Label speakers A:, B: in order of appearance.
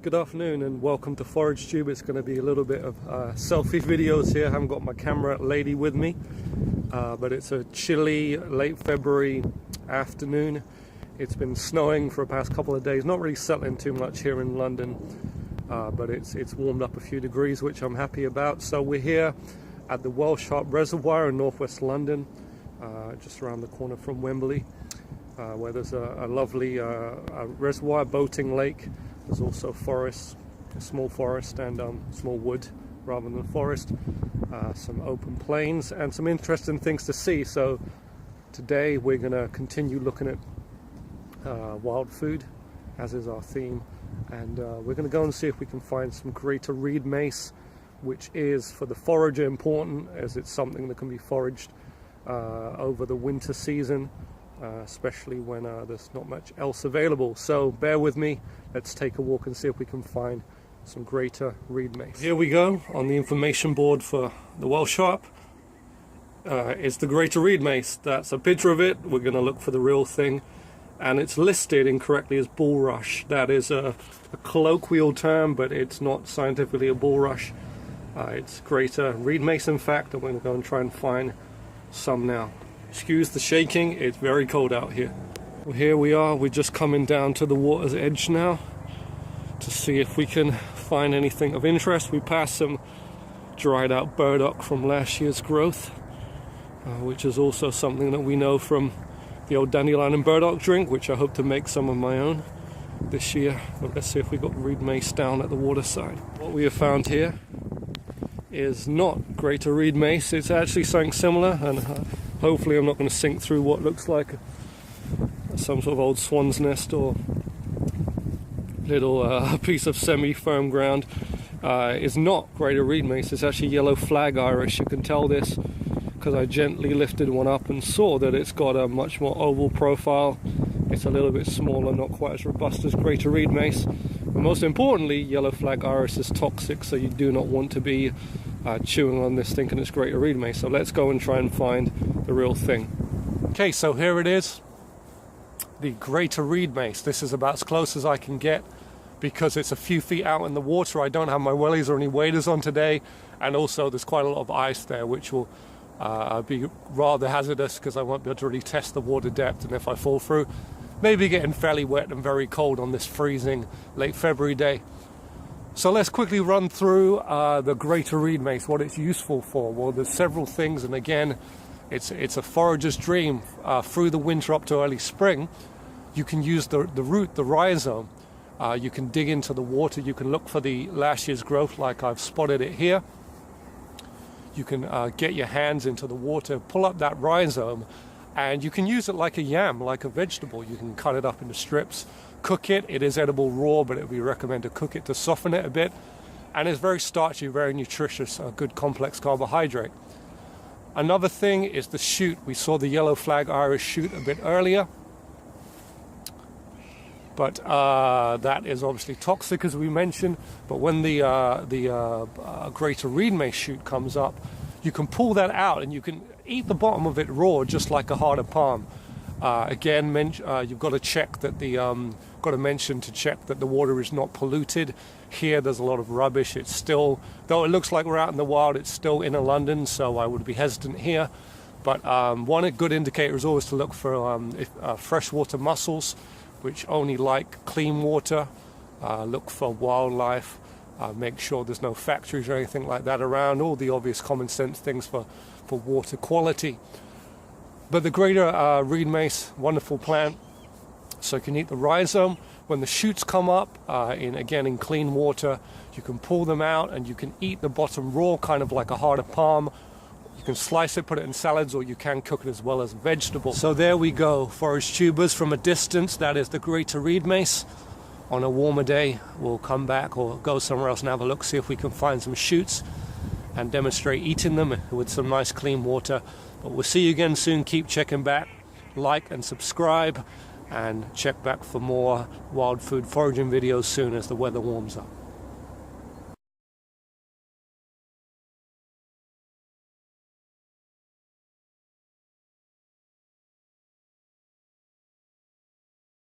A: Good afternoon and welcome to Forage Tube. It's going to be a little bit of selfie videos here. I haven't got my camera lady with me, but it's a chilly late February afternoon. It's been snowing for the past couple of days, not really settling too much here in London, but it's warmed up a few degrees, which I'm happy about. So we're here at the Welsh Harp reservoir in northwest London, just around the corner from Wembley, where there's a lovely reservoir, boating lake. There's also forest, a small forest and small wood rather than forest, some open plains and some interesting things to see. So today we're going to continue looking at wild food, as is our theme, and we're going to go and see if we can find some greater Reedmace, which is for the forager important, as it's something that can be foraged over the winter season, especially when there's not much else available. So bear with me, let's take a walk and see if we can find some greater Reedmace. Here we go, on the information board for the Welsh Harp is the greater Reedmace. That's a picture of it. We're going to look for the real thing, and it's listed incorrectly as bulrush. That is a colloquial term, but it's not scientifically a bulrush. It's greater Reedmace, in fact, and we're going to go and try and find some now. Excuse the shaking, it's very cold out here. Well, here we are, we're just coming down to the water's edge now to see if we can find anything of interest. We passed some dried out burdock from last year's growth, which is also something that we know from the old dandelion and burdock drink, which I hope to make some of my own this year. But let's see if we got Reedmace down at the waterside. What we have found here is not greater Reedmace, it's actually something similar, and hopefully I'm not going to sink through what looks like some sort of old swan's nest or little piece of semi-firm ground. Is not greater Reedmace, it's actually yellow flag iris. You can tell this because I gently lifted one up and saw that it's got a much more oval profile. It's a little bit smaller, not quite as robust as greater Reedmace. But most importantly, yellow flag iris is toxic, so you do not want to be chewing on this thinking it's greater Reedmace. So let's go and try and find the real thing. Okay, so here it is, the greater Reedmace. This is about as close as I can get because it's a few feet out in the water. I don't have my wellies or any waders on today, and also there's quite a lot of ice there, which will be rather hazardous because I won't be able to really test the water depth, and if I fall through, maybe getting fairly wet and very cold on this freezing late February day. So let's quickly run through the greater Reedmace, what it's useful for. Well, there's several things, and again, it's a forager's dream. Through the winter up to early spring, you can use the root, the rhizome. You can dig into the water, you can look for the last year's growth like I've spotted it here. You can get your hands into the water, pull up that rhizome, and you can use it like a yam, like a vegetable. You can cut it up into strips, cook it. It is edible raw, but it would be recommended to cook it to soften it a bit. And it's very starchy, very nutritious, a good complex carbohydrate. Another thing is the shoot. We saw the yellow flag iris shoot a bit earlier, but that is obviously toxic, as we mentioned. But when the greater Reedmace shoot comes up, you can pull that out and you can eat the bottom of it raw, just like a heart of palm. Again, you've got to check that check that the water is not polluted. Here, there's a lot of rubbish. It's still, though it looks like we're out in the wild, it's still inner London, so I would be hesitant here. But one good indicator is always to look for freshwater mussels, which only like clean water. Look for wildlife. Make sure there's no factories or anything like that around. All the obvious common sense things for water quality. But the greater Reedmace, wonderful plant. So you can eat the rhizome. When the shoots come up, in clean water, you can pull them out and you can eat the bottom raw, kind of like a heart of palm. You can slice it, put it in salads, or you can cook it as well as vegetables. So there we go, forage tubers from a distance. That is the greater Reedmace. On a warmer day, we'll come back or go somewhere else and have a look, see if we can find some shoots and demonstrate eating them with some nice clean water. But we'll see you again soon. Keep checking back, like and subscribe, and check back for more wild food foraging videos soon as the weather warms up.